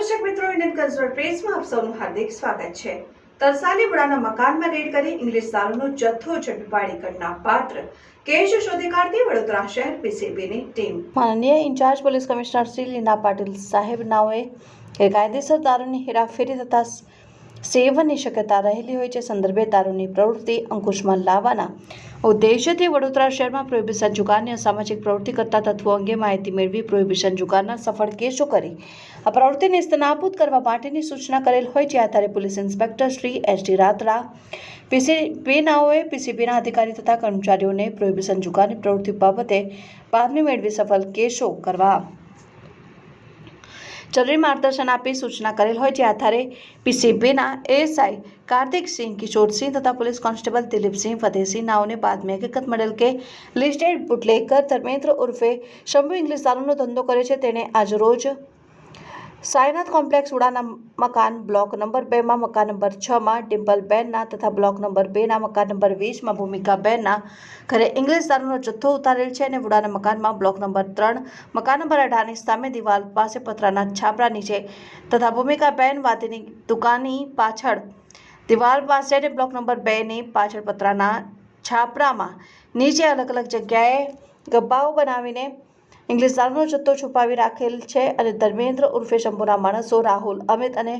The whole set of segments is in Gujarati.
દર્શક મિત્રો, ઇન્ડિયન કલ્ચરલ પ્રેસમાં આપ સૌનું હાર્દિક સ્વાગત છે। તરસાલીપુરાના મકાનમાં રેડ કરી ઇંગ્લિશ દારૂનો જથ્થો ઝડપી પાડી ઘટના પાત્ર કેસ શોધી કાઢતી વડોદરા શહેર પીસીબીની ટીમ। માનનીય ઇન્ચાર્જ પોલીસ કમિશનર શ્રી લીના પાટીલ સાહેબ નાઓએ ગેરકાયદેસર દારૂની હેરાફેરી તથા સેવનની શક્યતા રહેલી હોય છે સંદર્ભે દારૂની પ્રવૃત્તિ અંકુશમાં લાવવાના ઉદ્દેશ્યથી વડોદરા શહેરમાં પ્રોહિબિશન જુગારની અસામાજિક પ્રવૃત્તિ કરતા તત્વો અંગે માહિતી મેળવી પ્રોહિબિશન જુગારના સફળ કેસો કરી આ પ્રવૃત્તિને નાબૂદ કરવા માટેની સૂચના કરેલ હોય છે। આધારે police inspector Shri S D. Ratra PCB નાઓએ પીસીબીના અધિકારી તથા કર્મચારીઓને પ્રોહિબિશન જુગારની પ્રવૃત્તિ બાબતે બાતમી મેળવી સફળ કેસો કરવા જરૂરી માર્ગદર્શન આપી સૂચના કરેલ હોય છે। આધારે પીસીબીના એએસઆઈ કાર્તિકસિંહ કિશોરસિંહ તથા પોલીસ કોન્સ્ટેબલ દિલીપસિંહ ફતેહસિંહ નાઓને બાદમાં હકીકત મળેલ કે લિસ્ટેડ બુટલેગર ધર્મેન્દ્ર ઉર્ફે શંભુ ઇંગ્લિશ દારૂનો ધંધો કરે છે। તેણે આજરોજ સાયનાથ કોમ્પ્લેક્સ ઉડાના મકાન બ્લોક નંબર 2 માં મકાન નંબર 6 માં ડિમ્પલબેનના તથા બ્લોક નંબર 2 ના મકાન નંબર 20 માં ભૂમિકાબેનના ઘરે ઇંગ્લિશ દારૂનો જથ્થો ઉતારેલ છે અને ઉડાના મકાનમાં બ્લોક નંબર 3 મકાન નંબર 18 ની સામે દિવાલ પાસે પતરાના છાપરા નીચે તથા ભૂમિકાબેન વાદીની દુકાનની પાછળ દિવાલ પાસે અને બ્લોક નંબર 2 ની પાછળ પતરાના છાપરામાં નીચે અલગ અલગ જગ્યાએ ગબ્બાઓ બનાવીને ઇંગ્લિશ દારૂનો જથ્થો છુપાવી રાખેલ છે અને ધર્મેન્દ્ર ઉર્ફે શંભુના માણસો રાહુલ, અમિત અને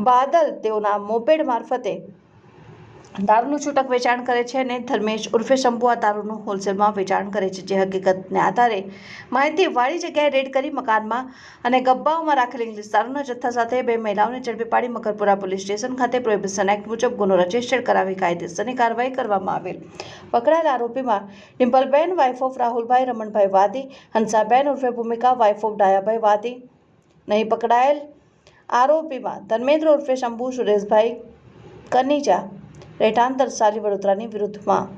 બાદલ તેઓના મોપેડ મારફતે દારૂનું છૂટક વેચાણ કરે છે અને ધર્મેશ ઉર્ફે શંભુ આ દારૂનું હોલસેલમાં વેચાણ કરે છે। જે હકીકતને આધારે માહિતી વાળી જગ્યાએ રેડ કરી મકાનમાં અને ગબ્બાઓમાં રાખેલ ઇંગ્લિશ દારૂના જથ્થા સાથે 2 મહિલાઓને ઝડપી પાડી મકરપુરા પોલીસ સ્ટેશન ખાતે પ્રોહિબિશન એક્ટ મુજબ ગુનો રજીસ્ટર કરાવી કાયદેસરની કાર્યવાહી કરવામાં આવેલ। પકડાયેલ આરોપીમાં ડિમ્પલબેન વાઇફ ઓફ રાહુલભાઈ રમણભાઈ વાદી, હંસાબેન ઉર્ફે ભૂમિકા વાઇફ ઓફ ડાયાભાઈ વાદી નહીં। પકડાયેલ આરોપીમાં ધર્મેન્દ્ર ઉર્ફે શંભુ સુરેશભાઈ કનીજા રહેઠાણ તરસાલી વડોદરાની વિરુદ્ધમાં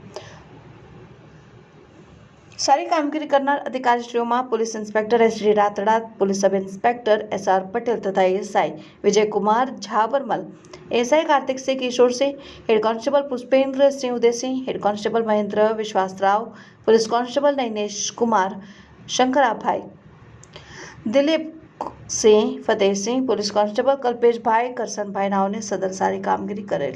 સારી કામગીરી કરનાર અધિકારીશ્રીઓમાં police inspector S D. Ratda, police sub inspector S R. Patel તથા ASI Vijaykumar Jhabarmal, ASI Kartiksinh Kishorsinh, head constable Pushpendrasinh Udaysinh, head constable Mahendra Vishwasrao, police constable Nainesh Kumar Shankarabhai, Dilipsinh Fatehsinh, police constable Kalpeshbhai Karsanbhai નાઓને સદર સારી કામગીરી કરેલ।